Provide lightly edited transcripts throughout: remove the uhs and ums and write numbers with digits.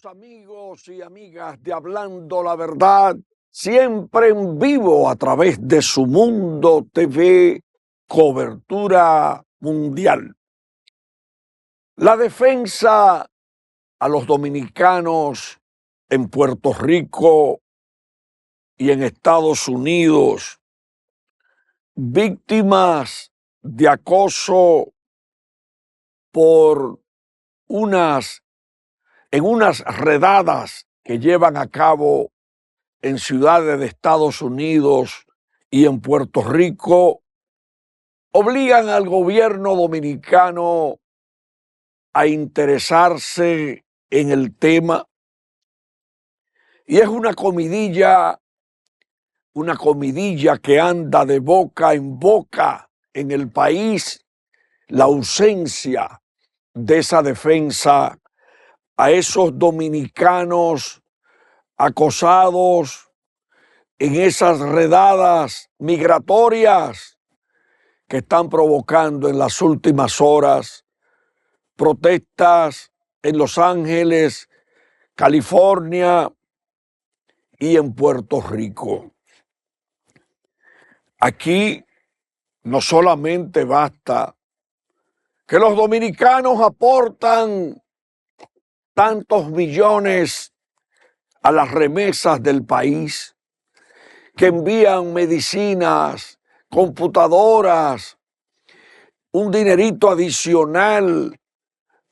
Amigos y amigas de Hablando la Verdad, siempre en vivo a través de Su Mundo TV, cobertura mundial. La defensa a los dominicanos en Puerto Rico y en Estados Unidos, víctimas de acoso por en unas redadas que llevan a cabo en ciudades de Estados Unidos y en Puerto Rico, obligan al gobierno dominicano a interesarse en el tema. Y es una comidilla que anda de boca en boca en el país, la ausencia de esa defensa a esos dominicanos acosados en esas redadas migratorias que están provocando en las últimas horas protestas en Los Ángeles, California y en Puerto Rico. Aquí no solamente basta que los dominicanos aportan tantos millones a las remesas del país, que envían medicinas, computadoras, un dinerito adicional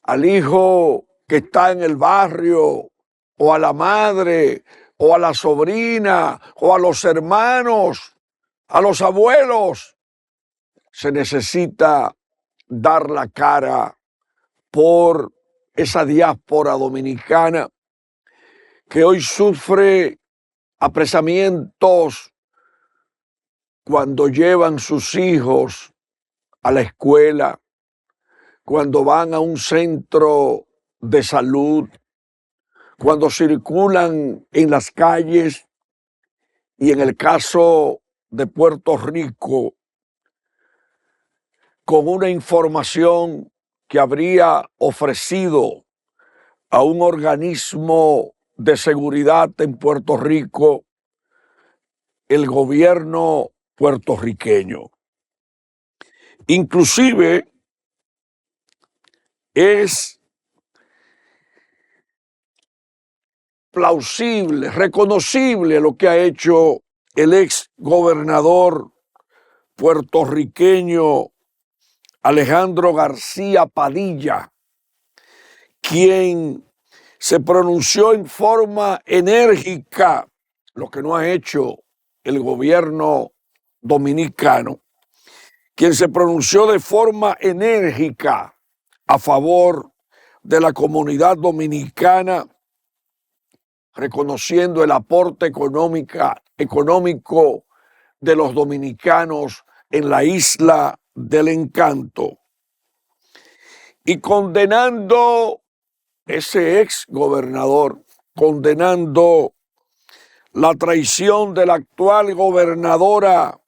al hijo que está en el barrio, o a la madre, o a la sobrina, o a los hermanos, a los abuelos. Se necesita dar la cara por esa diáspora dominicana que hoy sufre apresamientos cuando llevan sus hijos a la escuela, cuando van a un centro de salud, cuando circulan en las calles, y en el caso de Puerto Rico, con una información que habría ofrecido a un organismo de seguridad en Puerto Rico el gobierno puertorriqueño. Inclusive es plausible, reconocible lo que ha hecho el ex gobernador puertorriqueño Alejandro García Padilla, quien se pronunció en forma enérgica, lo que no ha hecho el gobierno dominicano, quien se pronunció de forma enérgica a favor de la comunidad dominicana, reconociendo el aporte económico de los dominicanos en la Isla del Encanto, y condenando ese ex gobernador, condenando la traición de la actual gobernadora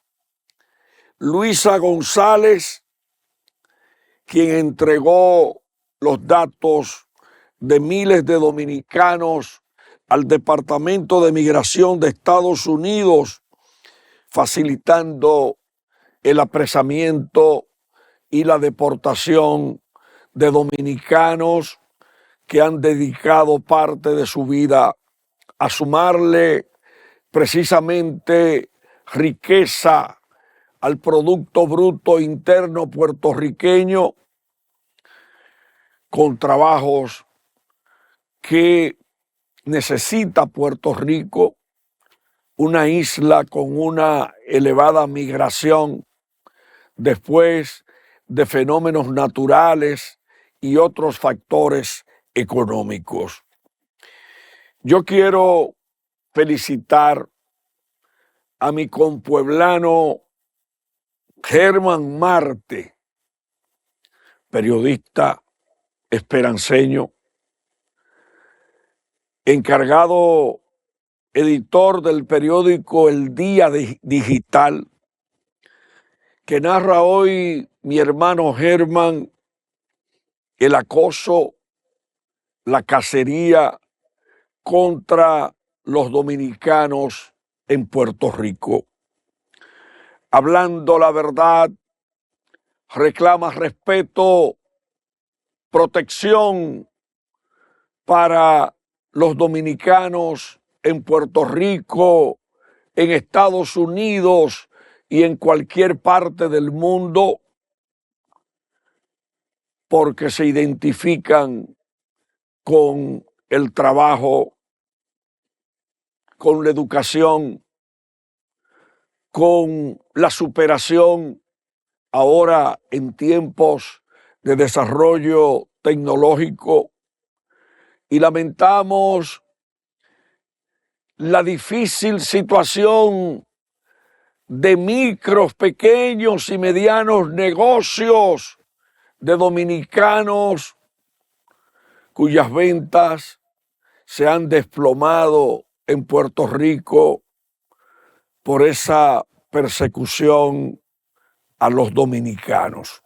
Luisa González, quien entregó los datos de miles de dominicanos al Departamento de Migración de Estados Unidos, facilitando el apresamiento y la deportación de dominicanos que han dedicado parte de su vida a sumarle precisamente riqueza al Producto Bruto Interno puertorriqueño, con trabajos que necesita Puerto Rico, una isla con una elevada migración después de fenómenos naturales y otros factores económicos. Yo quiero felicitar a mi compueblano Germán Marte, periodista esperanceño, encargado editor del periódico El Día Digital, que narra hoy mi hermano Germán el acoso, la cacería contra los dominicanos en Puerto Rico. Hablando la verdad, reclama respeto, protección para los dominicanos en Puerto Rico, en Estados Unidos y en cualquier parte del mundo, porque se identifican con el trabajo, con la educación, con la superación ahora en tiempos de desarrollo tecnológico, y lamentamos la difícil situación de micros, pequeños y medianos negocios de dominicanos cuyas ventas se han desplomado en Puerto Rico por esa persecución a los dominicanos.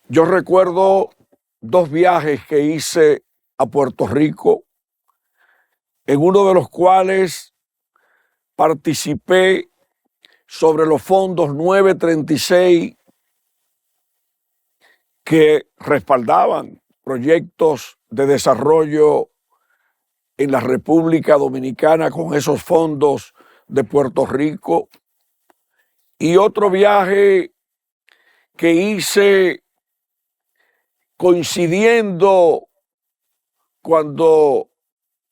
Yo recuerdo 2 viajes que hice a Puerto Rico, en uno de los cuales participé sobre los fondos 936 que respaldaban proyectos de desarrollo en la República Dominicana con esos fondos de Puerto Rico, y otro viaje que hice coincidiendo cuando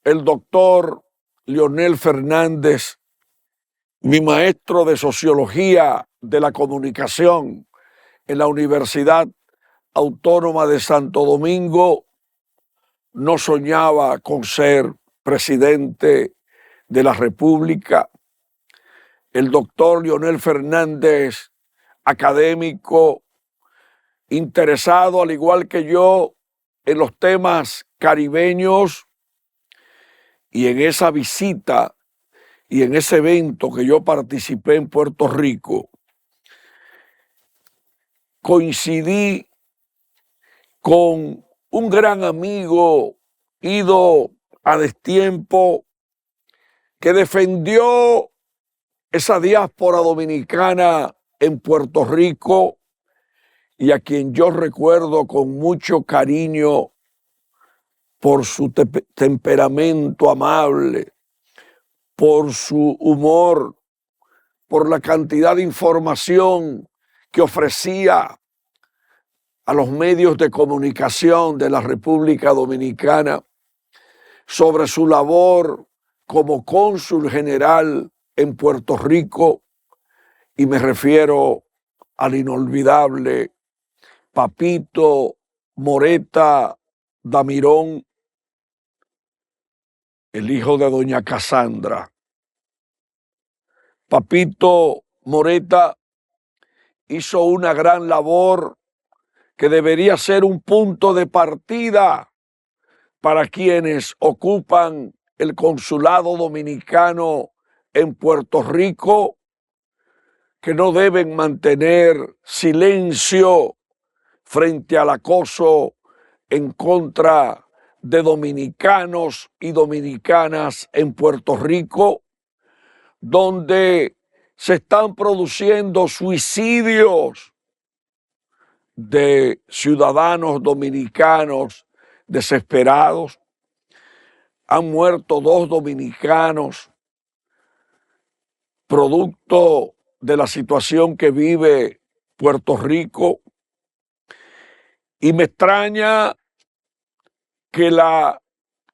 el doctor Leonel Fernández, mi maestro de Sociología de la Comunicación en la Universidad Autónoma de Santo Domingo, no soñaba con ser presidente de la República. El doctor Leonel Fernández, académico, interesado al igual que yo en los temas caribeños, y en esa visita y en ese evento que yo participé en Puerto Rico, coincidí con un gran amigo ido a destiempo que defendió esa diáspora dominicana en Puerto Rico y a quien yo recuerdo con mucho cariño por su temperamento amable, por su humor, por la cantidad de información que ofrecía a los medios de comunicación de la República Dominicana sobre su labor como cónsul general en Puerto Rico, y me refiero al inolvidable Papito Moreta Damirón, el hijo de doña Casandra. Papito Moreta hizo una gran labor que debería ser un punto de partida para quienes ocupan el consulado dominicano en Puerto Rico, que no deben mantener silencio frente al acoso en contra de dominicanos y dominicanas en Puerto Rico, donde se están produciendo suicidios de ciudadanos dominicanos desesperados. Han muerto 2 dominicanos producto de la situación que vive Puerto Rico, y me extraña que la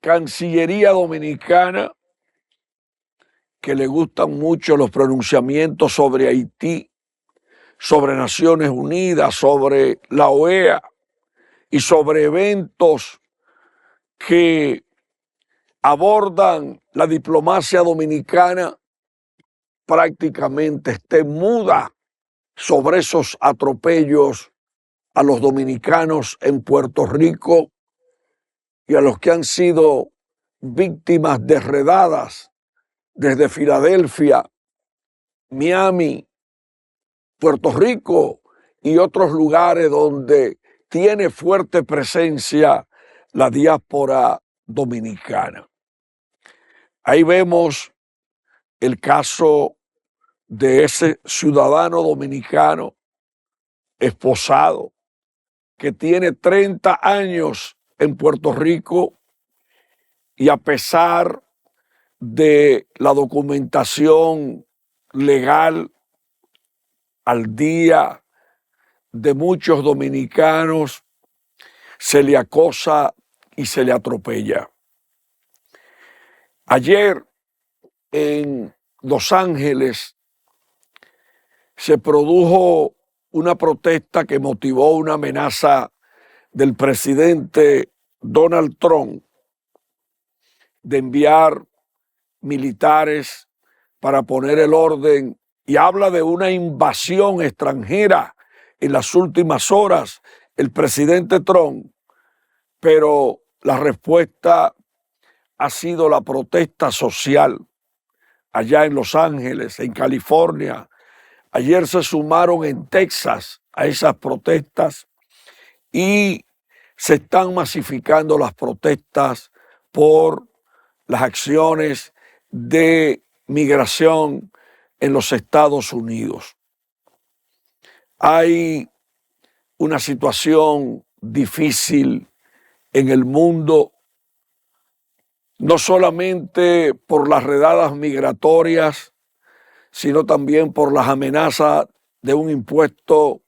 Cancillería Dominicana, que le gustan mucho los pronunciamientos sobre Haití, sobre Naciones Unidas, sobre la OEA y sobre eventos que abordan la diplomacia dominicana, prácticamente esté muda sobre esos atropellos a los dominicanos en Puerto Rico y a los que han sido víctimas de redadas desde Filadelfia, Miami, Puerto Rico y otros lugares donde tiene fuerte presencia la diáspora Dominicana. Ahí vemos el caso de ese ciudadano dominicano esposado que tiene 30 años en Puerto Rico y a pesar de la documentación legal al día de muchos dominicanos, se le acosa y se le atropella. Ayer en Los Ángeles se produjo una protesta que motivó una amenaza del presidente Donald Trump de enviar militares para poner el orden y habla de una invasión extranjera en las últimas horas el presidente Trump, pero la respuesta ha sido la protesta social allá en Los Ángeles, en California. Ayer se sumaron en Texas a esas protestas y se están masificando las protestas por las acciones de migración en los Estados Unidos. Hay una situación difícil en el mundo, no solamente por las redadas migratorias, sino también por las amenazas de un impuesto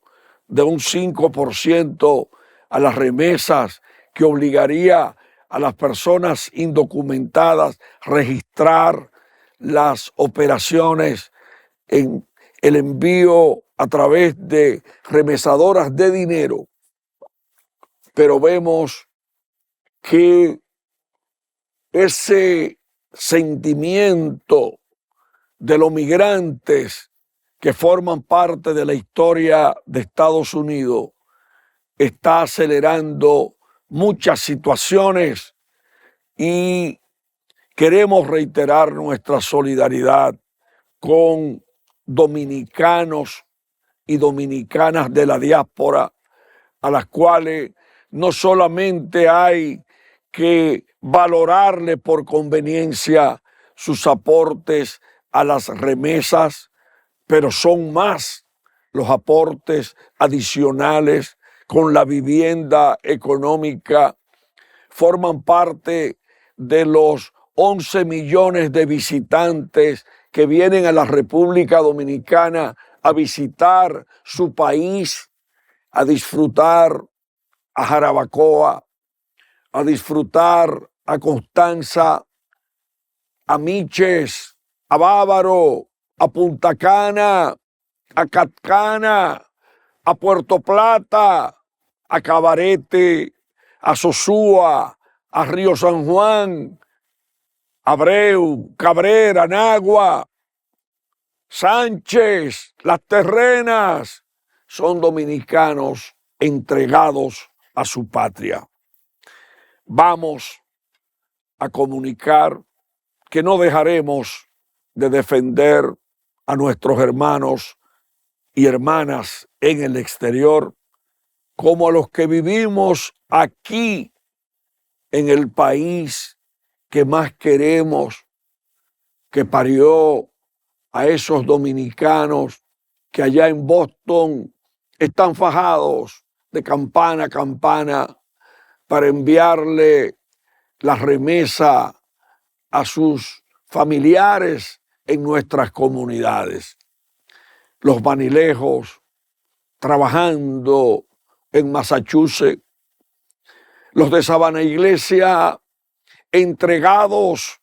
de un 5% a las remesas que obligaría a las personas indocumentadas a registrar las operaciones en el envío a través de remesadoras de dinero. Pero vemos que ese sentimiento de los migrantes que forman parte de la historia de Estados Unidos está acelerando muchas situaciones y queremos reiterar nuestra solidaridad con dominicanos y dominicanas de la diáspora, a las cuales no solamente hay que valorarle por conveniencia sus aportes a las remesas, pero son más los aportes adicionales con la vivienda económica, forman parte de los 11 millones de visitantes que vienen a la República Dominicana a visitar su país, a disfrutar a Jarabacoa, a disfrutar a Constanza, a Miches, a Bávaro, a Punta Cana, a Catcana, a Puerto Plata, a Cabarete, a Sosúa, a Río San Juan, Abreu, Cabrera, Nagua, Sánchez, Las Terrenas, son dominicanos entregados a su patria. Vamos a comunicar que no dejaremos de defender a nuestros hermanos y hermanas en el exterior, como a los que vivimos aquí en el país que más queremos, que parió a esos dominicanos que allá en Boston están fajados de campana a campana para enviarle la remesa a sus familiares en nuestras comunidades. Los vanilejos trabajando en Massachusetts, los de Sabana Iglesia entregados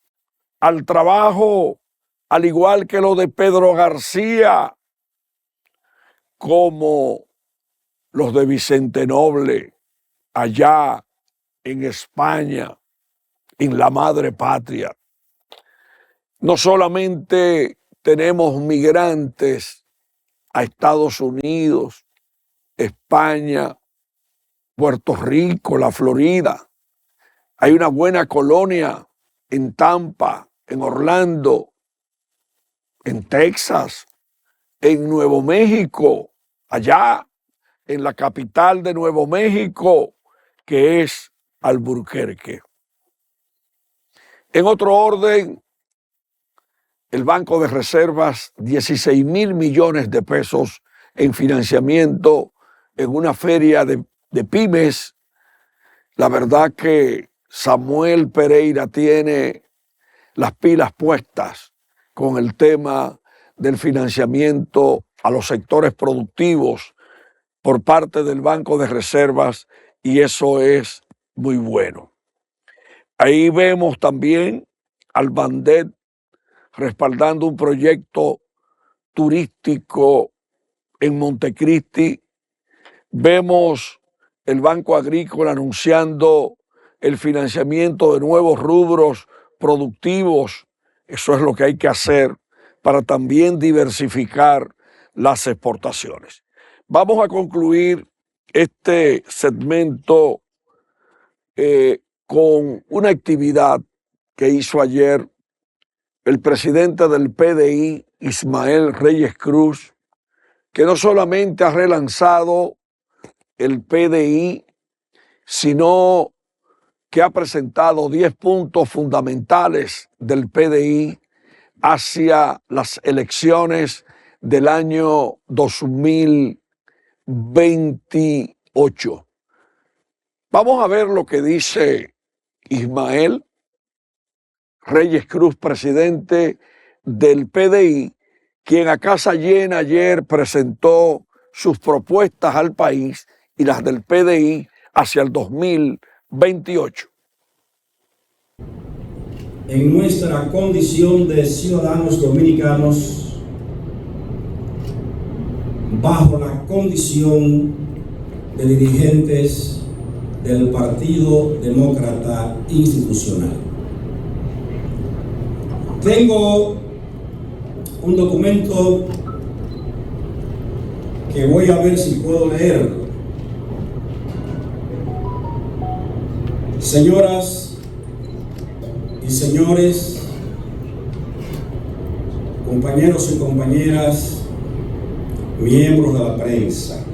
al trabajo, al igual que los de Pedro García, como los de Vicente Noble allá en España, en la madre patria. No solamente tenemos migrantes a Estados Unidos, España, Puerto Rico, la Florida. Hay una buena colonia en Tampa, en Orlando, en Texas, en Nuevo México, allá en la capital de Nuevo México, que es Albuquerque. En otro orden, el Banco de Reservas, 16,000 millones de pesos en financiamiento en una feria de pymes. La verdad que Samuel Pereira tiene las pilas puestas con el tema del financiamiento a los sectores productivos por parte del Banco de Reservas, y eso es muy bueno. Ahí vemos también al Bandet respaldando un proyecto turístico en Montecristi. Vemos el Banco Agrícola anunciando el financiamiento de nuevos rubros productivos. Eso es lo que hay que hacer para también diversificar las exportaciones. Vamos a concluir este segmento con una actividad que hizo ayer el presidente del PDI, Ismael Reyes Cruz, que no solamente ha relanzado el PDI, sino que ha presentado 10 puntos fundamentales del PDI hacia las elecciones del año 2028. Vamos a ver lo que dice Ismael Reyes Cruz, presidente del PDI, quien a casa llena ayer presentó sus propuestas al país y las del PDI hacia el 2028. En nuestra condición de ciudadanos dominicanos, bajo la condición de dirigentes del Partido Demócrata Institucional. Tengo un documento que voy a ver si puedo leer. Señoras y señores, compañeros y compañeras, miembros de la prensa,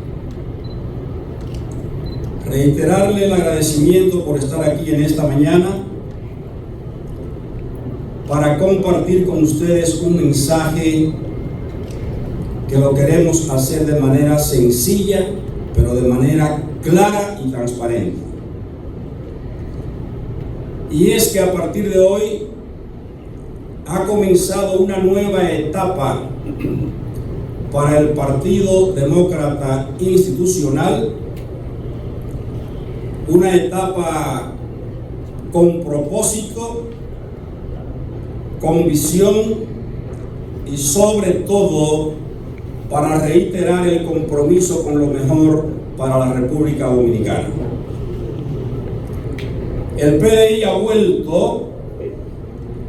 reiterarle el agradecimiento por estar aquí en esta mañana para compartir con ustedes un mensaje que lo queremos hacer de manera sencilla, pero de manera clara y transparente. Y es que a partir de hoy ha comenzado una nueva etapa para el Partido Demócrata Institucional, una etapa con propósito, con visión y sobre todo para reiterar el compromiso con lo mejor para la República Dominicana. El PDI ha vuelto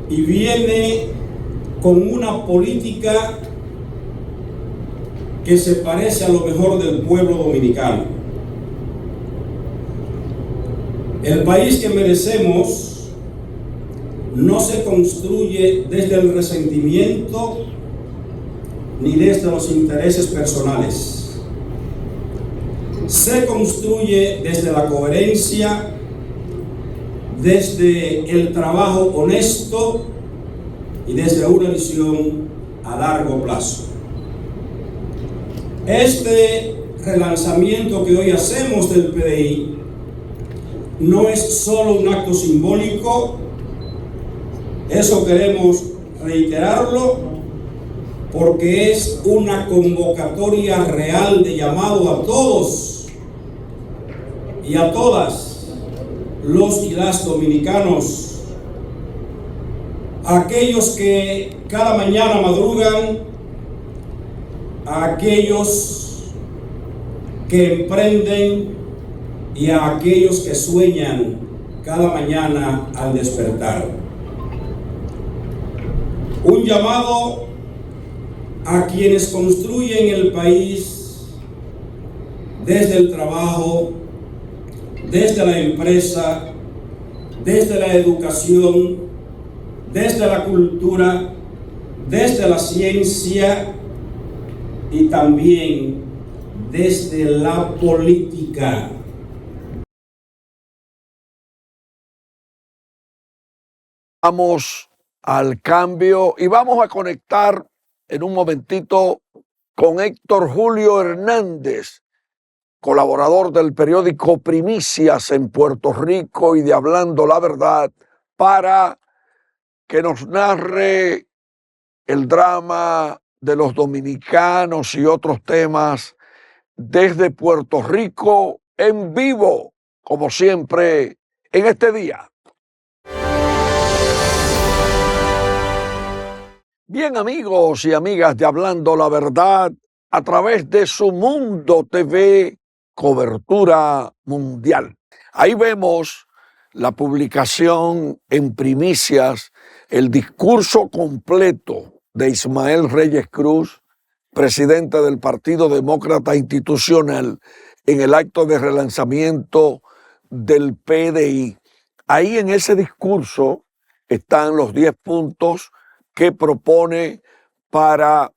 y viene con una política que se parece a lo mejor del pueblo dominicano. El país que merecemos no se construye desde el resentimiento ni desde los intereses personales. Se construye desde la coherencia, desde el trabajo honesto y desde una visión a largo plazo. Este relanzamiento que hoy hacemos del PDI no es solo un acto simbólico, eso queremos reiterarlo, porque es una convocatoria real de llamado a todos y a todas los y las dominicanos, a aquellos que cada mañana madrugan, a aquellos que emprenden y a aquellos que sueñan cada mañana al despertar. Un llamado a quienes construyen el país desde el trabajo, desde la empresa, desde la educación, desde la cultura, desde la ciencia y también desde la política. Vamos al cambio y vamos a conectar en un momentito con Héctor Julio Hernández, colaborador del periódico Primicias en Puerto Rico y de Hablando la Verdad, para que nos narre el drama de los dominicanos y otros temas desde Puerto Rico en vivo, como siempre, en este día. Bien, amigos y amigas de Hablando la Verdad, a través de Su Mundo TV, cobertura mundial. Ahí vemos la publicación en Primicias, el discurso completo de Ismael Reyes Cruz, presidente del Partido Demócrata Institucional, en el acto de relanzamiento del PDI. Ahí en ese discurso están los 10 puntos que propone para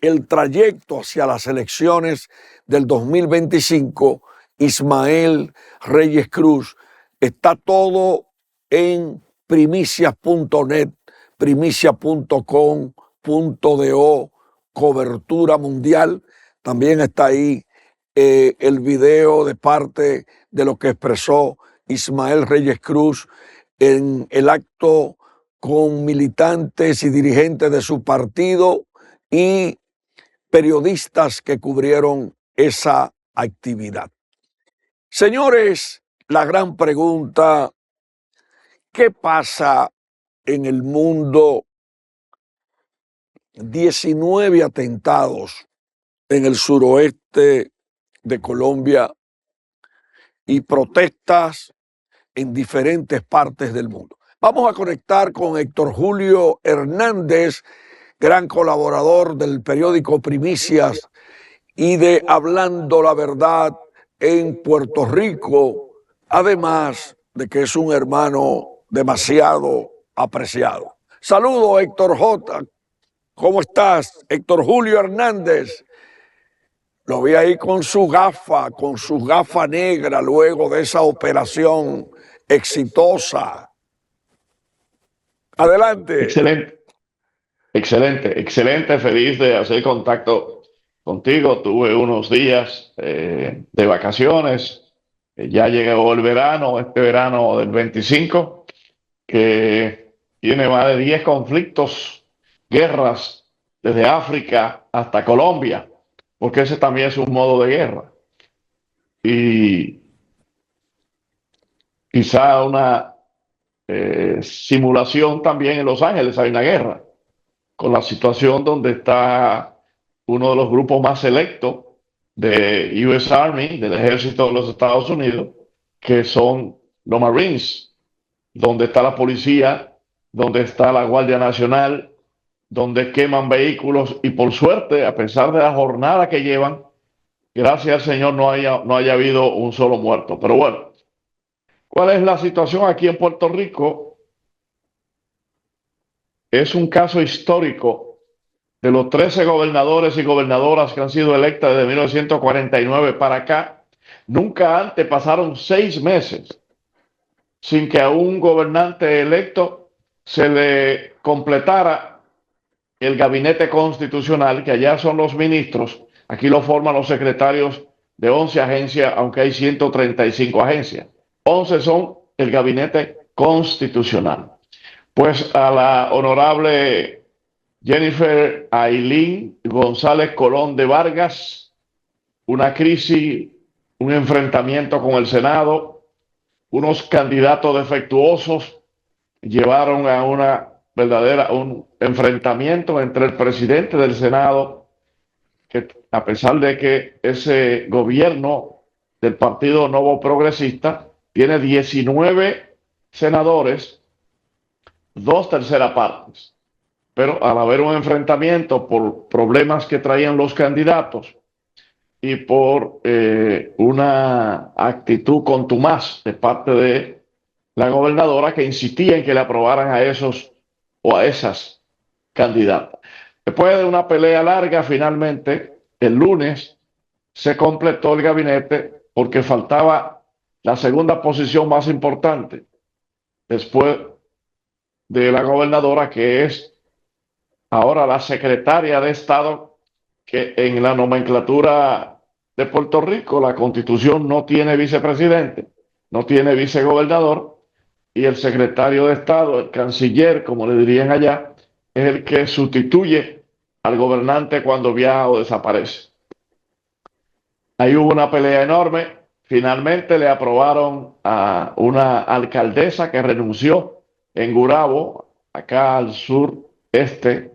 el trayecto hacia las elecciones del 2025, Ismael Reyes Cruz. Está todo en primicias.net, primicia.com.do, cobertura mundial. También está ahí el video de parte de lo que expresó Ismael Reyes Cruz en el acto con militantes y dirigentes de su partido y periodistas que cubrieron esa actividad. Señores, la gran pregunta, ¿qué pasa en el mundo? 19 atentados en el suroeste de Colombia y protestas en diferentes partes del mundo. Vamos a conectar con Héctor Julio Hernández, gran colaborador del periódico Primicias y de Hablando la Verdad en Puerto Rico, además de que es un hermano demasiado apreciado. Saludos, Héctor J. ¿Cómo estás? Héctor Julio Hernández. Lo vi ahí con su gafa negra luego de esa operación exitosa. Adelante. Excelente. Feliz de hacer contacto contigo. Tuve unos días de vacaciones. Ya llegó el verano, este verano del 25, que tiene más de 10 conflictos, guerras, desde África hasta Colombia, porque ese también es un modo de guerra. Y quizá una simulación también en Los Ángeles hay una guerra, con la situación donde está uno de los grupos más selectos de US Army, del ejército de los Estados Unidos, que son los Marines, donde está la policía, donde está la Guardia Nacional, donde queman vehículos y por suerte, a pesar de la jornada que llevan, gracias al Señor no haya habido un solo muerto. Pero bueno, ¿cuál es la situación aquí en Puerto Rico? Es un caso histórico de los 13 gobernadores y gobernadoras que han sido electas desde 1949 para acá. Nunca antes pasaron 6 meses sin que a un gobernante electo se le completara el gabinete constitucional, que allá son los ministros, aquí lo forman los secretarios de 11 agencias, aunque hay 135 agencias. 11 son el gabinete constitucional. Pues a la honorable Jennifer Ailín González Colón de Vargas, una crisis, un enfrentamiento con el Senado, unos candidatos defectuosos llevaron a un enfrentamiento entre el presidente del Senado, que a pesar de que ese gobierno del Partido Nuevo Progresista tiene 19 senadores, 2/3 partes, pero al haber un enfrentamiento por problemas que traían los candidatos y por una actitud contumaz de parte de la gobernadora, que insistía en que le aprobaran a esos o a esas candidatas. Después de una pelea larga, finalmente el lunes se completó el gabinete porque faltaba la segunda posición más importante después de la gobernadora, que es ahora la secretaria de Estado, que en la nomenclatura de Puerto Rico la Constitución no tiene vicepresidente, no tiene vicegobernador, y el secretario de Estado, el canciller, como le dirían allá, es el que sustituye al gobernante cuando viaja o desaparece. Ahí hubo una pelea enorme. Finalmente le aprobaron a una alcaldesa que renunció en Gurabo, acá al sureste,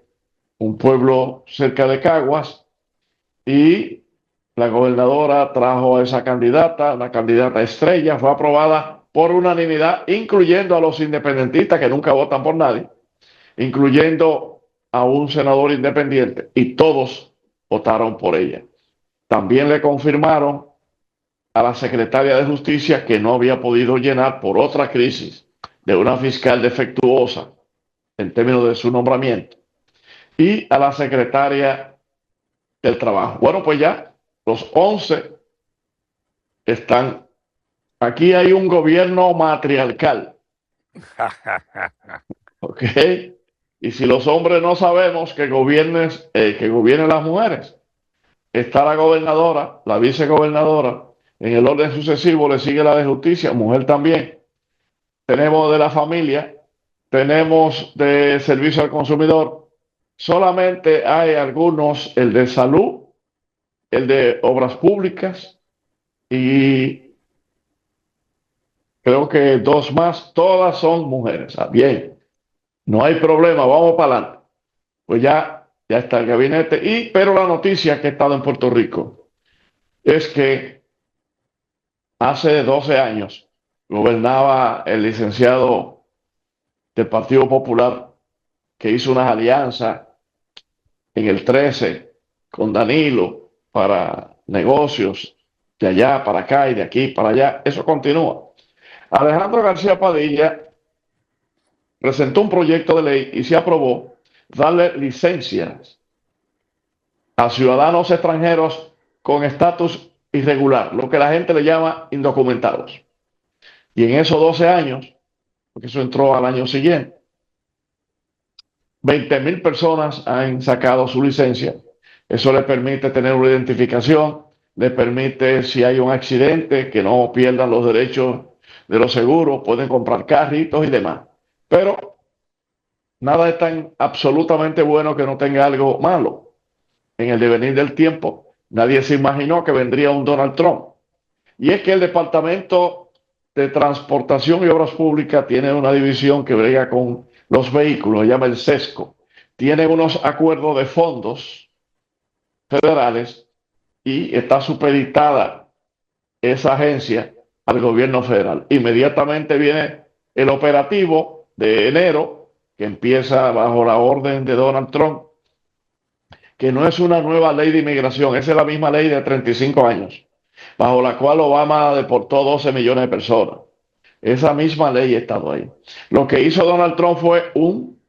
un pueblo cerca de Caguas, y la gobernadora trajo a esa candidata, una candidata estrella, fue aprobada por unanimidad, incluyendo a los independentistas que nunca votan por nadie, incluyendo a un senador independiente, y todos votaron por ella. También le confirmaron a la secretaria de Justicia, que no había podido llenar por otra crisis de una fiscal defectuosa en términos de su nombramiento, y a la secretaria del Trabajo. Bueno, pues ya los 11 están. Aquí hay un gobierno matriarcal, ¿ok? Y si los hombres no sabemos que gobiernen las mujeres, está la gobernadora, la vicegobernadora, en el orden sucesivo le sigue la de Justicia, mujer también. Tenemos de la familia, tenemos de servicio al consumidor. Solamente hay algunos, el de salud, el de obras públicas y creo que dos más, todas son mujeres. Bien, no hay problema, vamos para adelante. Pues ya está el gabinete. Pero la noticia que ha estado en Puerto Rico es que hace 12 años gobernaba el licenciado del Partido Popular, que hizo unas alianzas en el 13 con Danilo para negocios de allá para acá y de aquí para allá. Eso continúa. Alejandro García Padilla presentó un proyecto de ley y se aprobó darle licencias a ciudadanos extranjeros con estatus irregular, lo que la gente le llama indocumentados. Y en esos 12 años, porque eso entró al año siguiente, 20,000 personas han sacado su licencia. Eso le permite tener una identificación, le permite, si hay un accidente, que no pierdan los derechos de los seguros, pueden comprar carritos y demás. Pero nada es tan absolutamente bueno que no tenga algo malo. En el devenir del tiempo, nadie se imaginó que vendría un Donald Trump. Y es que el Departamento de Transportación y Obras Públicas tiene una división que brega con los vehículos, se llama el SESCO. Tiene unos acuerdos de fondos federales y está supeditada esa agencia al gobierno federal. Inmediatamente viene el operativo de enero, que empieza bajo la orden de Donald Trump, que no es una nueva ley de inmigración, esa es la misma ley de 35 años, bajo la cual Obama deportó 12 millones de personas. Esa misma ley ha estado ahí. Lo que hizo Donald Trump fue un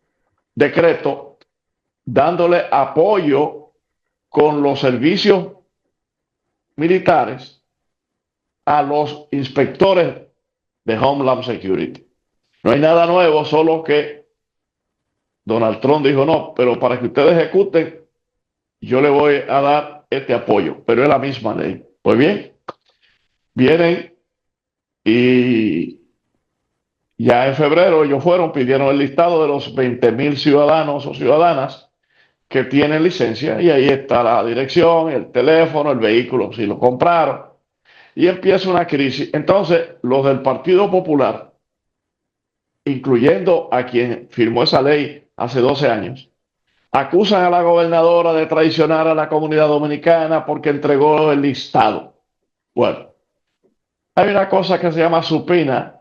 decreto dándole apoyo con los servicios militares a los inspectores de Homeland Security. No hay nada nuevo, solo que Donald Trump dijo no, pero para que ustedes ejecuten, yo le voy a dar este apoyo, pero es la misma ley. Pues bien, vienen y ya en febrero ellos pidieron el listado de los 20,000 ciudadanos o ciudadanas que tienen licencia, y ahí está la dirección, el teléfono, el vehículo, si lo compraron, y empieza una crisis. Entonces, los del Partido Popular, incluyendo a quien firmó esa ley hace 12 años, acusan a la gobernadora de traicionar a la comunidad dominicana porque entregó el listado. Bueno, hay una cosa que se llama supina.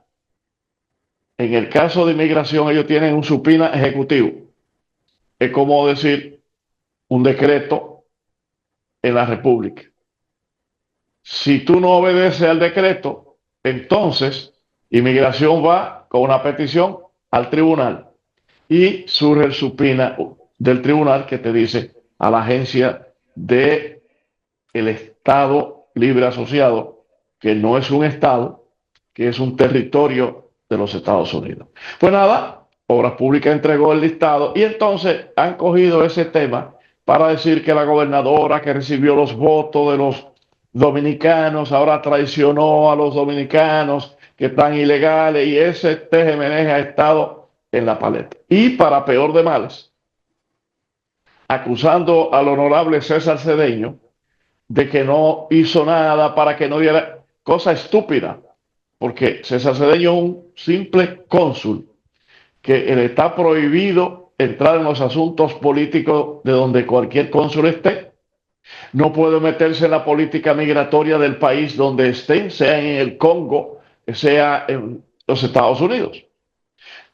En el caso de inmigración, ellos tienen un supina ejecutivo. Es como decir un decreto en la República. Si tú no obedeces al decreto, entonces inmigración va con una petición al tribunal y surge el supina del tribunal que te dice a la agencia del Estado Libre Asociado, que no es un estado, que es un territorio de los Estados Unidos. Pues nada, Obras Públicas entregó el listado y entonces han cogido ese tema para decir que la gobernadora que recibió los votos de los dominicanos ahora traicionó a los dominicanos que están ilegales y ese TGMNG ha estado en la paleta. Y para peor de males, acusando al honorable César Cedeño de que no hizo nada para que no diera cosa estúpida, porque César Cedeño es un simple cónsul que le está prohibido entrar en los asuntos políticos de donde cualquier cónsul esté. No puede meterse en la política migratoria del país donde estén, sea en el Congo, sea en los Estados Unidos.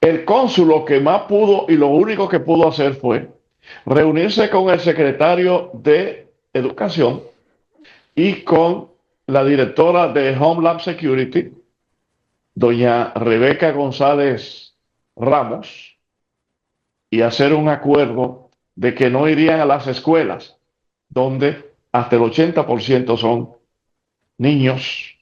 El cónsul lo que más pudo y lo único que pudo hacer fue reunirse con el secretario de Educación y con la directora de Homeland Security, doña Rebeca González Ramos, y hacer un acuerdo de que no irían a las escuelas donde hasta el 80% son niños,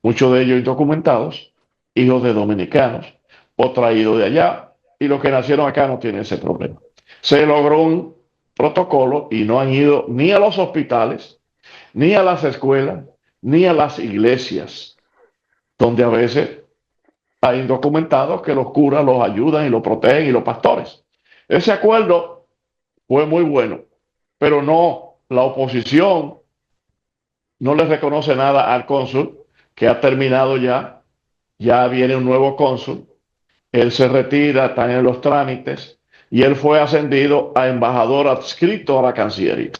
muchos de ellos indocumentados, hijos de dominicanos o traídos de allá, y los que nacieron acá no tienen ese problema. Se logró un protocolo y no han ido ni a los hospitales, ni a las escuelas, ni a las iglesias, donde a veces hay indocumentados que los curas los ayudan y los protegen y los pastores. Ese acuerdo fue muy bueno, pero no, la oposición no le reconoce nada al cónsul, que ha terminado ya viene un nuevo cónsul, él se retira, están en los trámites, y él fue ascendido a embajador adscrito a la Cancillería.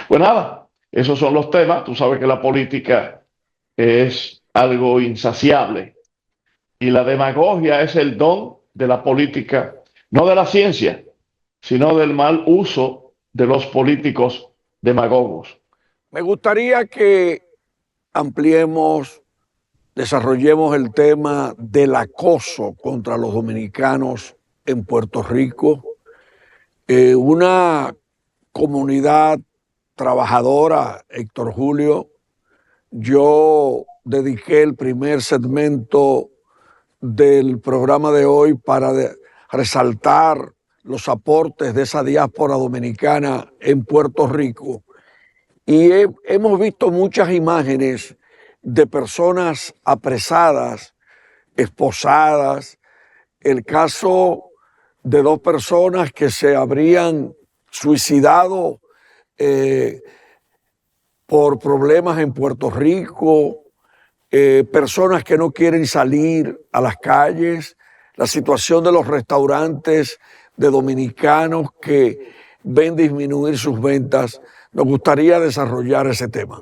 Pues nada, esos son los temas. Tú sabes que la política es algo insaciable y la demagogia es el don de la política, no de la ciencia, sino del mal uso de los políticos demagogos. Me gustaría que ampliemos, desarrollemos el tema del acoso contra los dominicanos en Puerto Rico. Una comunidad trabajadora, Héctor Julio, yo dediqué el primer segmento del programa de hoy para resaltar los aportes de esa diáspora dominicana en Puerto Rico. Y hemos visto muchas imágenes de personas apresadas, esposadas. El caso de 2 personas que se habrían suicidado por problemas en Puerto Rico, personas que no quieren salir a las calles, la situación de los restaurantes de dominicanos que ven disminuir sus ventas. Nos gustaría desarrollar ese tema.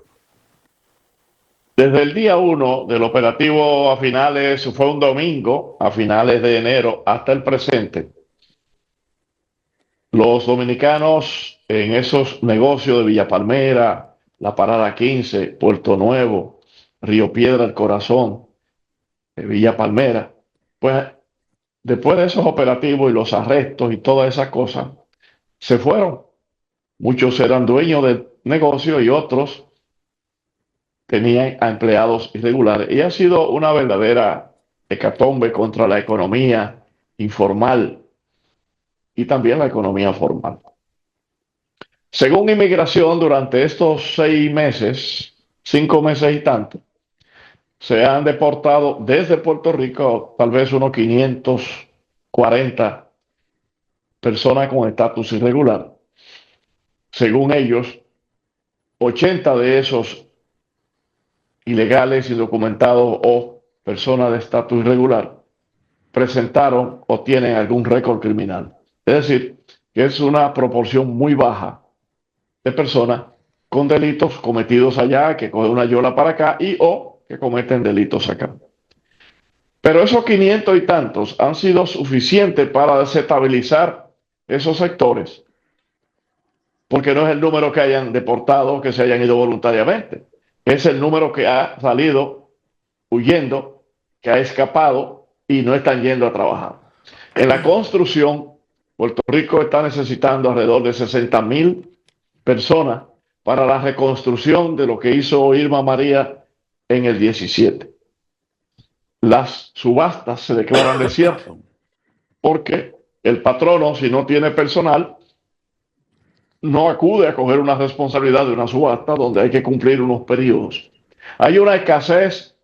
Desde el día 1 del operativo fue un domingo, a finales de enero, hasta el presente, los dominicanos en esos negocios de Villa Palmera, La Parada 15, Puerto Nuevo, Río Piedra, El Corazón, Villa Palmera, pues después de esos operativos y los arrestos y todas esas cosas, se fueron. Muchos eran dueños del negocio y otros tenían a empleados irregulares. Y ha sido una verdadera hecatombe contra la economía informal y también la economía formal. Según Inmigración, durante estos 6 meses, 5 meses y tanto, se han deportado desde Puerto Rico tal vez unos 540 personas con estatus irregular. Según ellos, 80 de esos ilegales, indocumentados o personas de estatus irregular presentaron o tienen algún récord criminal. Es decir, que es una proporción muy baja de personas con delitos cometidos allá, que cogen una yola para acá y o que cometen delitos acá. Pero esos 500 y tantos han sido suficientes para desestabilizar esos sectores, porque no es el número que hayan deportado, que se hayan ido voluntariamente. Es el número que ha salido huyendo, que ha escapado y no están yendo a trabajar. En la construcción, Puerto Rico está necesitando alrededor de 60,000 personas para la reconstrucción de lo que hizo Irma María en el 17. Las subastas se declaran desiertas porque el patrono, si no tiene personal, no acude a coger una responsabilidad de una subasta donde hay que cumplir unos periodos. Hay una escasez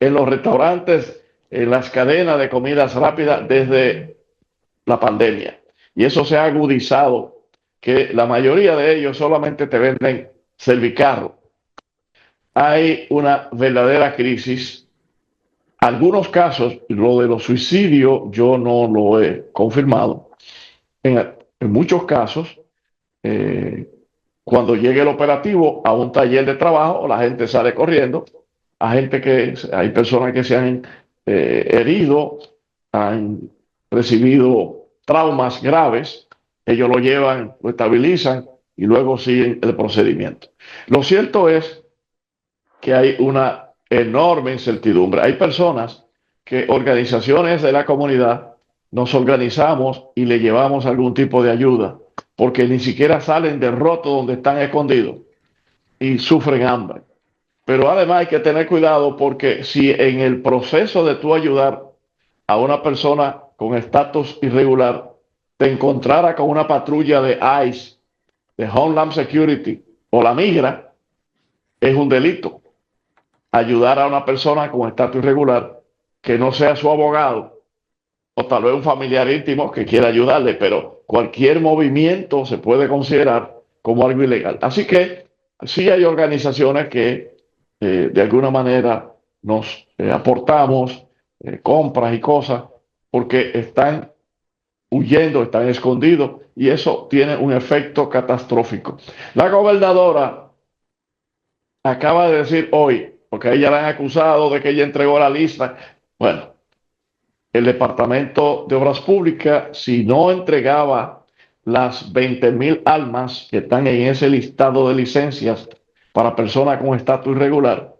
en los restaurantes, en las cadenas de comidas rápidas desde la pandemia. Y eso se ha agudizado, que la mayoría de ellos solamente te venden servicarro. Hay una verdadera crisis. Algunos casos, lo de los suicidios, yo no lo he confirmado. En muchos casos, cuando llegue el operativo a un taller de trabajo, la gente sale corriendo. Hay personas que se han herido, han recibido traumas graves, ellos lo llevan, lo estabilizan y luego siguen el procedimiento. Lo cierto es que hay una enorme incertidumbre. Hay personas que, organizaciones de la comunidad, nos organizamos y le llevamos algún tipo de ayuda, porque ni siquiera salen del roto donde están escondidos y sufren hambre. Pero además hay que tener cuidado, porque si en el proceso de tú ayudar a una persona con estatus irregular te encontrara con una patrulla de ICE, de Homeland Security o la migra, es un delito. Ayudar a una persona con estatus irregular que no sea su abogado o tal vez un familiar íntimo que quiera ayudarle, pero cualquier movimiento se puede considerar como algo ilegal. Así que sí hay organizaciones que de alguna manera nos aportamos compras y cosas porque están huyendo, están escondidos, y eso tiene un efecto catastrófico. La gobernadora acaba de decir hoy, porque a ella la han acusado de que ella entregó la lista. Bueno, el Departamento de Obras Públicas, si no entregaba las 20,000 almas que están en ese listado de licencias para personas con estatus irregular,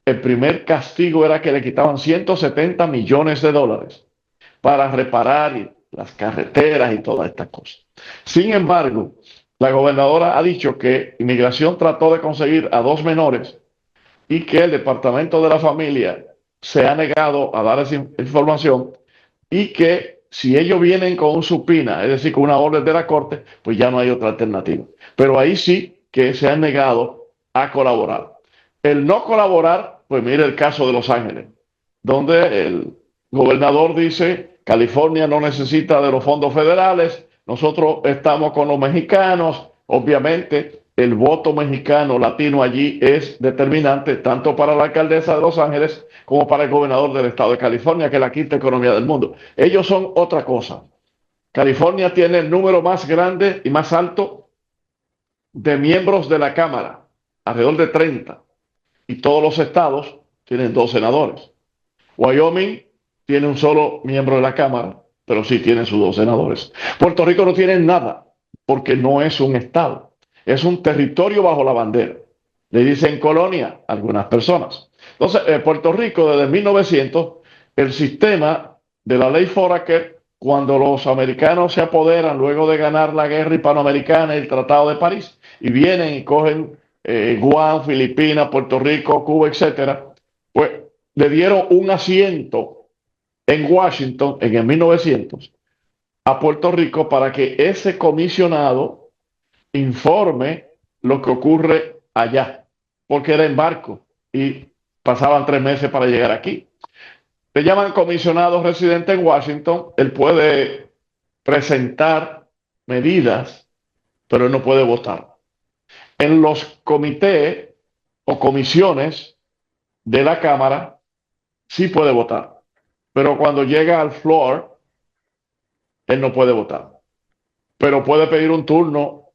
el primer castigo era que le quitaban 170 millones de dólares para reparar las carreteras y todas estas cosas. Sin embargo, la gobernadora ha dicho que Inmigración trató de conseguir a 2 menores y que el Departamento de la Familia se ha negado a dar esa información, y que si ellos vienen con un supina, es decir, con una orden de la corte, pues ya no hay otra alternativa. Pero ahí sí que se han negado a colaborar. El no colaborar, pues mire el caso de Los Ángeles, donde el gobernador dice: California no necesita de los fondos federales, nosotros estamos con los mexicanos. Obviamente el voto mexicano latino allí es determinante tanto para la alcaldesa de Los Ángeles como para el gobernador del estado de California, que es la quinta economía del mundo. Ellos son otra cosa. California tiene el número más grande y más alto de miembros de la Cámara, alrededor de 30, y todos los estados tienen 2 senadores. Wyoming tiene un solo miembro de la Cámara, pero sí tiene sus 2 senadores. Puerto Rico no tiene nada, porque no es un estado, es un territorio bajo la bandera. Le dicen colonia a algunas personas. Entonces, en Puerto Rico, desde 1900, el sistema de la ley Foraker, cuando los americanos se apoderan luego de ganar la guerra hispanoamericana y el Tratado de París, y vienen y cogen Guam, Filipinas, Puerto Rico, Cuba, etcétera, pues le dieron un asiento en Washington en el 1900 a Puerto Rico para que ese comisionado informe lo que ocurre allá, porque era en barco y pasaban 3 meses para llegar aquí. Le llaman comisionado residente en Washington. Él puede presentar medidas, pero él no puede votar. En los comités o comisiones de la Cámara sí puede votar, pero cuando llega al floor, él no puede votar, pero puede pedir un turno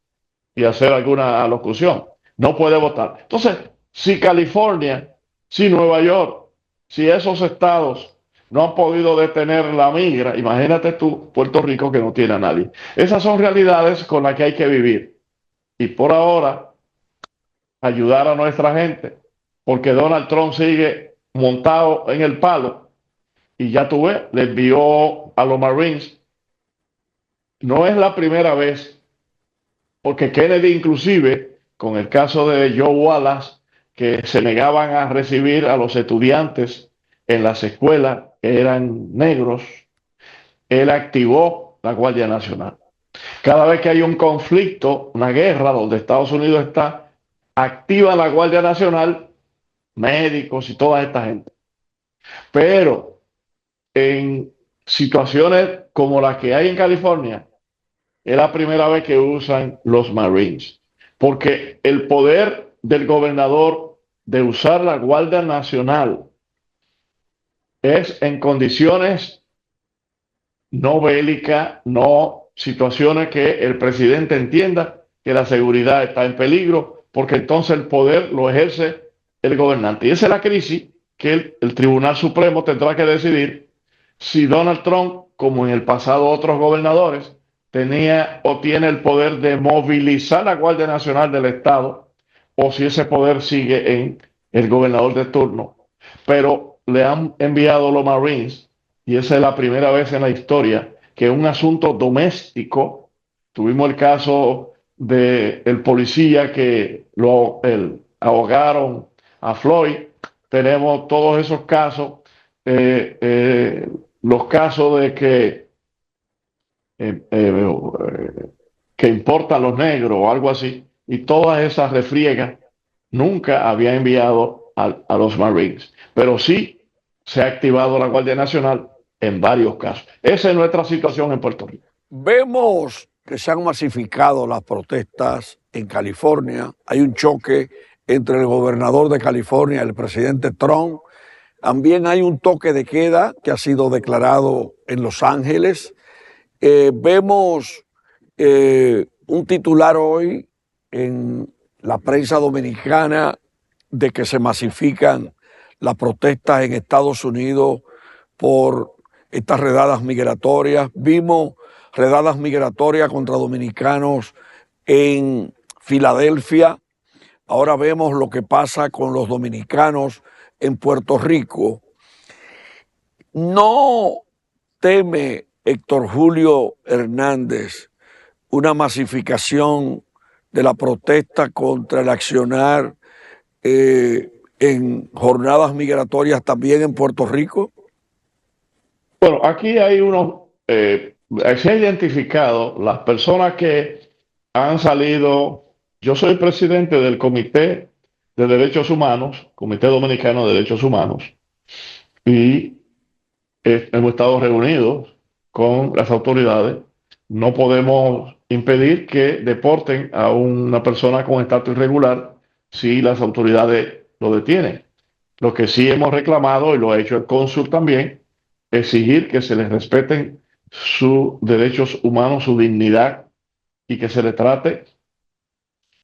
y hacer alguna alocución. No puede votar. Entonces, si California, si Nueva York, si esos estados no han podido detener la migra, imagínate tú, Puerto Rico, que no tiene a nadie. Esas son realidades con las que hay que vivir. Y por ahora, ayudar a nuestra gente, porque Donald Trump sigue montado en el palo, y ya tú ves, le envió a los Marines. No es la primera vez, porque Kennedy, inclusive, con el caso de Joe Wallace, que se negaban a recibir a los estudiantes en las escuelas que eran negros, él activó la Guardia Nacional. Cada vez que hay un conflicto, una guerra donde Estados Unidos está, activa la Guardia Nacional, médicos y toda esta gente. Pero en situaciones como las que hay en California, es la primera vez que usan los Marines, porque el poder del gobernador de usar la Guardia Nacional es en condiciones no bélicas, no situaciones que el presidente entienda que la seguridad está en peligro, porque entonces el poder lo ejerce el gobernante. Y esa es la crisis que el Tribunal Supremo tendrá que decidir si Donald Trump, como en el pasado otros gobernadores, tenía o tiene el poder de movilizar la Guardia Nacional del Estado, o si ese poder sigue en el gobernador de turno. Pero le han enviado los Marines, y esa es la primera vez en la historia que un asunto doméstico, tuvimos el caso del policía que ahogaron a Floyd, tenemos todos esos casos, los casos de que importan los negros o algo así, y todas esas refriegas nunca había enviado a los Marines, pero sí se ha activado la Guardia Nacional en varios casos. Esa es nuestra situación en Puerto Rico. Vemos que se han masificado las protestas en California. Hay un choque entre el gobernador de California y el presidente Trump. También hay un toque de queda que ha sido declarado en Los Ángeles. Vemos un titular hoy en la prensa dominicana de que se masifican las protestas en Estados Unidos por estas redadas migratorias. Vimos redadas migratorias contra dominicanos en Filadelfia. Ahora vemos lo que pasa con los dominicanos en Puerto Rico. ¿No teme Héctor Julio Hernández una masificación de la protesta contra el accionar en jornadas migratorias también en Puerto Rico? Bueno, aquí hay se ha identificado las personas que han salido. Yo soy presidente del Comité de Derechos Humanos, Comité Dominicano de Derechos Humanos, y hemos estado reunidos con las autoridades. No podemos impedir que deporten a una persona con estatus irregular si las autoridades lo detienen. Lo que sí hemos reclamado, y lo ha hecho el cónsul también, exigir que se les respeten sus derechos humanos, su dignidad, y que se les trate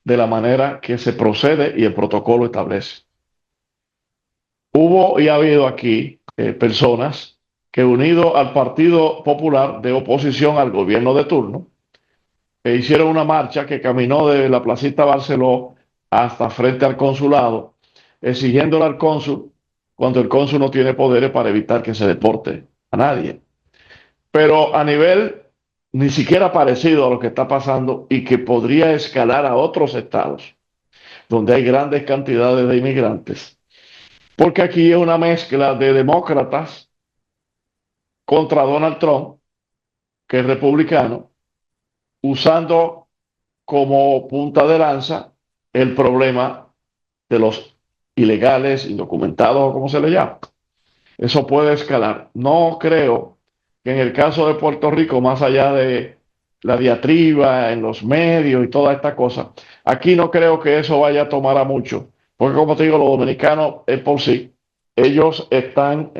de la manera que se procede y el protocolo establece. Hubo y ha habido aquí personas que, unido al Partido Popular de oposición al gobierno de turno, hicieron una marcha que caminó de la Placita Barceló hasta frente al consulado, exigiéndole al cónsul, cuando el cónsul no tiene poderes para evitar que se deporte a nadie. Pero a nivel ni siquiera parecido a lo que está pasando, y que podría escalar a otros estados donde hay grandes cantidades de inmigrantes, porque aquí es una mezcla de demócratas contra Donald Trump, que es republicano, usando como punta de lanza el problema de los ilegales, indocumentados, o como se le llama. Eso puede escalar. No creo que en el caso de Puerto Rico, más allá de la diatriba en los medios y toda esta cosa, aquí no creo que eso vaya a tomar a mucho, porque como te digo, los dominicanos por sí, ellos están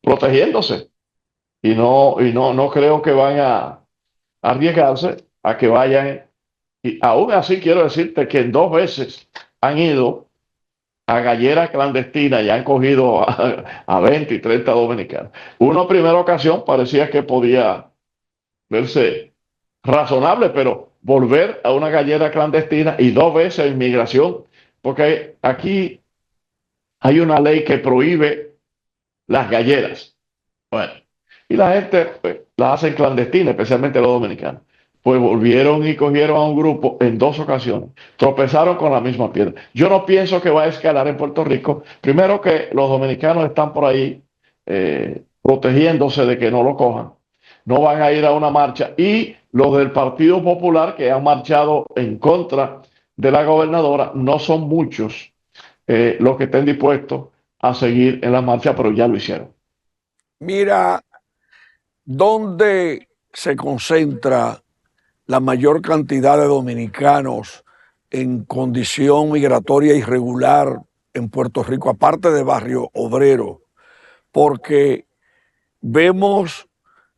protegiéndose, y no creo que van a arriesgarse a que vayan. Y aún así quiero decirte que en 2 veces han ido a galleras clandestinas y han cogido a 20 y 30 dominicanos. Una primera ocasión parecía que podía verse razonable, pero volver a una gallera clandestina, y 2 veces inmigración, porque aquí hay una ley que prohíbe las galleras. Bueno, y la gente pues, las hace clandestinas, especialmente los dominicanos. pues volvieron y cogieron a un grupo en 2 ocasiones. Tropezaron con la misma piedra. Yo no pienso que va a escalar en Puerto Rico. Primero que los dominicanos están por ahí protegiéndose de que no lo cojan. No van a ir a una marcha. Y los del Partido Popular que han marchado en contra de la gobernadora, no son muchos los que estén dispuestos a seguir en la marcha, pero ya lo hicieron. Mira, ¿dónde se concentra la mayor cantidad de dominicanos en condición migratoria irregular en Puerto Rico, aparte de Barrio Obrero? Porque vemos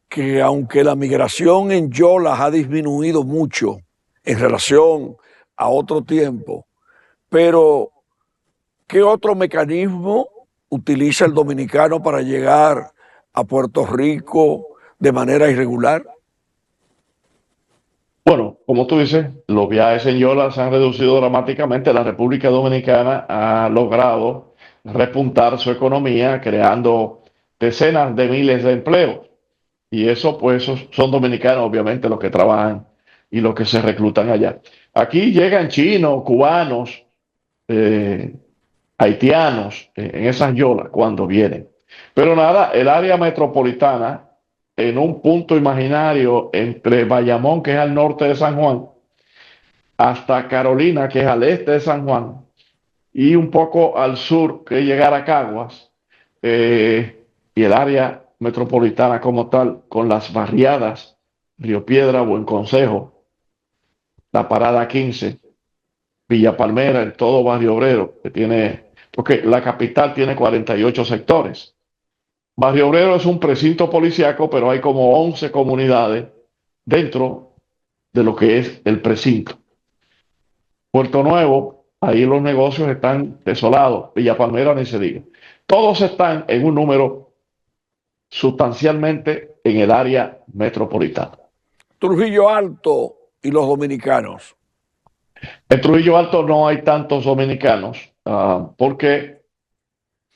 que aunque la migración en Yolas ha disminuido mucho en relación a otro tiempo, pero ¿qué otro mecanismo utiliza el dominicano para llegar a Puerto Rico de manera irregular? Bueno, como tú dices, los viajes en Yola se han reducido dramáticamente. La República Dominicana ha logrado repuntar su economía creando decenas de miles de empleos. Y eso, pues, son dominicanos, obviamente, los que trabajan y los que se reclutan allá. Aquí llegan chinos, cubanos, eh, haitianos en esas yolas cuando vienen. Pero nada, el área metropolitana, en un punto imaginario entre Bayamón, que es al norte de San Juan, hasta Carolina, que es al este de San Juan, y un poco al sur, que es llegar a Caguas, y el área metropolitana como tal, con las barriadas, Río Piedra, Buen Consejo, la Parada 15, Villa Palmera, en todo Barrio Obrero, que tiene, porque la capital tiene 48 sectores. Barrio Obrero es un precinto policíaco, pero hay como 11 comunidades dentro de lo que es el precinto. Puerto Nuevo, ahí los negocios están desolados. Villa Palmera ni se diga. Todos están en un número sustancialmente en el área metropolitana. Trujillo Alto y los dominicanos. En Trujillo Alto no hay tantos dominicanos porque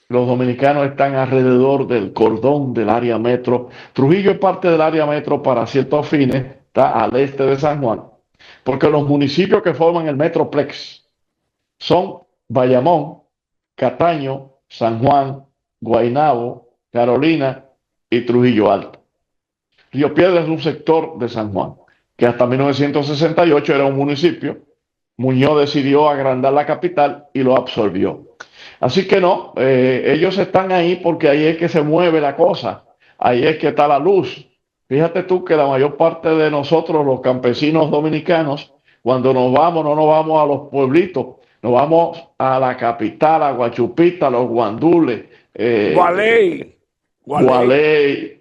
los dominicanos están alrededor del cordón del área metro. Trujillo es parte del área metro para ciertos fines, está al este de San Juan, porque los municipios que forman el Metroplex son Bayamón, Cataño, San Juan, Guaynabo, Carolina y Trujillo Alto. Río Piedra es un sector de San Juan, que hasta 1968 era un municipio. Muñoz decidió agrandar la capital y lo absorbió. Así que no, ellos están ahí porque ahí es que se mueve la cosa, ahí es que está la luz. Fíjate tú que la mayor parte de nosotros, los campesinos dominicanos, cuando nos vamos, no nos vamos a los pueblitos, nos vamos a la capital, a Guachupita, a los guandules, Gualey. Gualey,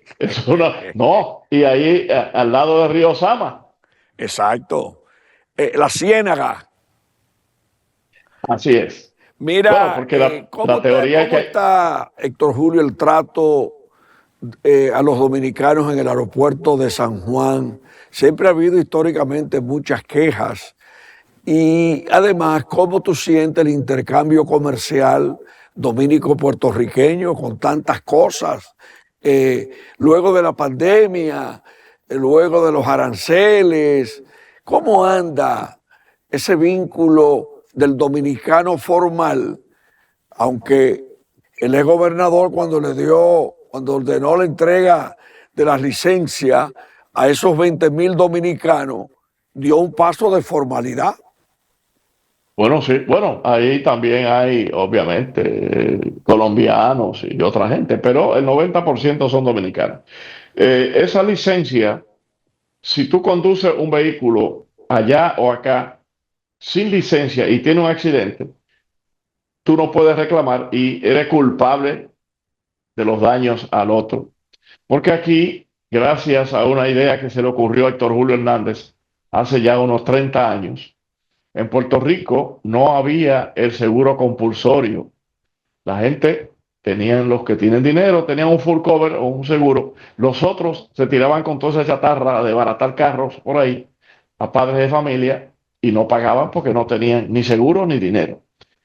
no, y ahí al lado del río Sama. Exacto. La Ciénaga. Así es. Bueno, Mira, porque la teoría es ¿cómo que está, Héctor Julio, el trato a los dominicanos en el aeropuerto de San Juan? Siempre ha habido históricamente muchas quejas. Y además, ¿cómo tú sientes el intercambio comercial dominico-puertorriqueño con tantas cosas? Luego de la pandemia, luego de los aranceles, ¿cómo anda ese vínculo del dominicano formal? Aunque el ex gobernador cuando ordenó la entrega de las licencias a esos 20,000 dominicanos, dio un paso de formalidad. bueno, sí, bueno, ahí también hay, obviamente, colombianos y otra gente, pero el 90% son dominicanos. Esa licencia, si tú conduces un vehículo allá o acá sin licencia y tiene un accidente, tú no puedes reclamar y eres culpable de los daños al otro. Porque aquí, gracias a una idea que se le ocurrió a Héctor Julio Hernández hace ya unos 30 años, en Puerto Rico no había el seguro compulsorio. La gente tenían, los que tienen dinero, tenían un full cover o un seguro. Los otros se tiraban con toda esa chatarra de baratar carros por ahí a padres de familia y no pagaban porque no tenían ni seguro ni dinero.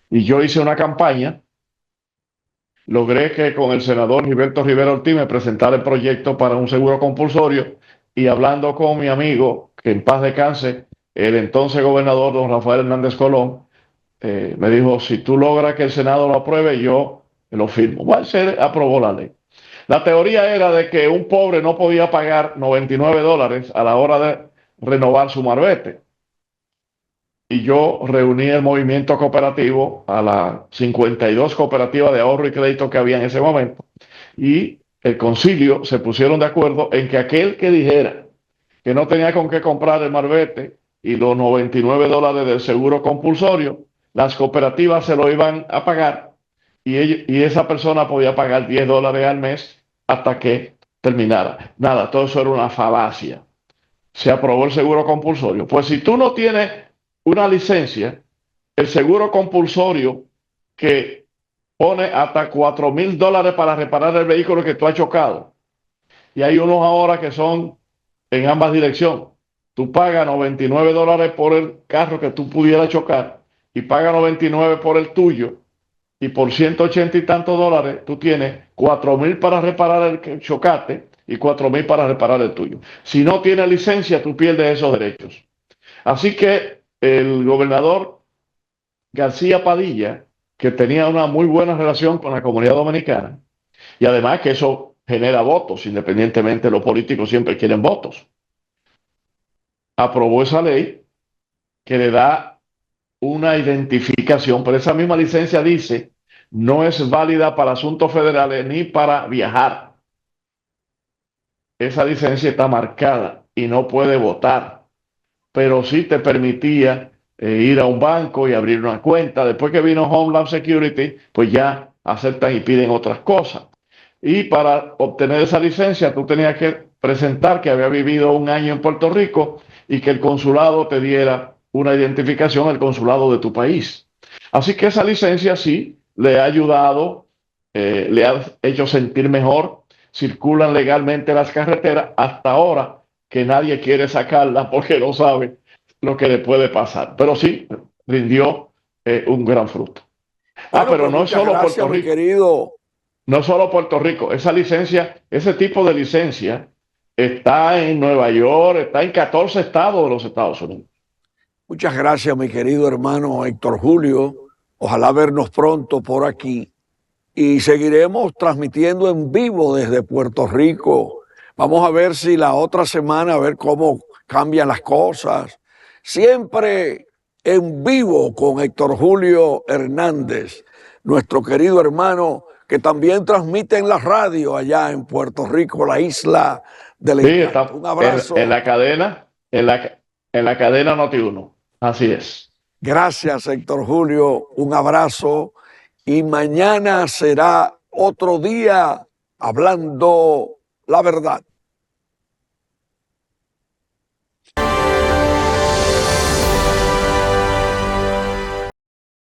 Y yo hice una campaña, logré que con el senador Gilberto Rivera Ortiz me presentara el proyecto para un seguro compulsorio y hablando con mi amigo que en paz descanse, el entonces gobernador don Rafael Hernández Colón, me dijo, si tú logras que el Senado lo apruebe, yo lo firmo. Bueno, se aprobó la ley. La teoría era de que un pobre no podía pagar $99 a la hora de renovar su marbete. Y yo reuní el movimiento cooperativo a las 52 cooperativas de ahorro y crédito que había en ese momento. Y el concilio se pusieron de acuerdo en que aquel que dijera que no tenía con qué comprar el marbete y los $99 del seguro compulsorio, las cooperativas se lo iban a pagar y esa persona podía pagar $10 al mes hasta que terminara. Nada, todo eso era una falacia. Se aprobó el seguro compulsorio. Pues si tú no tienes una licencia, el seguro compulsorio que pone hasta $4,000 para reparar el vehículo que tú has chocado, y hay unos ahora que son en ambas direcciones. Tú pagas $99 por el carro que tú pudieras chocar y pagas 99 por el tuyo, y por 180 y tantos dólares tú tienes 4,000 para reparar el que chocaste y 4,000 para reparar el tuyo. Si no tienes licencia, tú pierdes esos derechos. Así que el gobernador García Padilla, que tenía una muy buena relación con la comunidad dominicana, y además que eso genera votos, independientemente los políticos siempre quieren votos, aprobó esa ley que le da una identificación, pero esa misma licencia dice no es válida para asuntos federales ni para viajar. Esa licencia está marcada y no puede votar, pero sí te permitía ir a un banco y abrir una cuenta. Después que vino Homeland Security, pues ya aceptan y piden otras cosas. Y para obtener esa licencia, tú tenías que presentar que había vivido un año en Puerto Rico y que el consulado te diera una identificación, el consulado de tu país. Así que esa licencia sí le ha ayudado, le ha hecho sentir mejor, circulan legalmente las carreteras hasta ahora que nadie quiere sacarla porque no sabe lo que le puede pasar. Pero sí, rindió un gran fruto. Bueno, Pero pues no es muchas solo gracias, Puerto mi Rico. querido. No solo Puerto Rico. Esa licencia, ese tipo de licencia está en Nueva York, está en 14 estados de los Estados Unidos. Muchas gracias, mi querido hermano Héctor Julio. Ojalá vernos pronto por aquí. Y seguiremos transmitiendo en vivo desde Puerto Rico. Vamos a ver si la otra semana, a ver cómo cambian las cosas. Siempre en vivo con Héctor Julio Hernández, nuestro querido hermano, que también transmite en la radio allá en Puerto Rico, la isla del Sí, encanto. está Un abrazo. en la cadena, en la cadena Noti1. Así es. Gracias, Héctor Julio. Un abrazo. Y mañana será otro día hablando la verdad.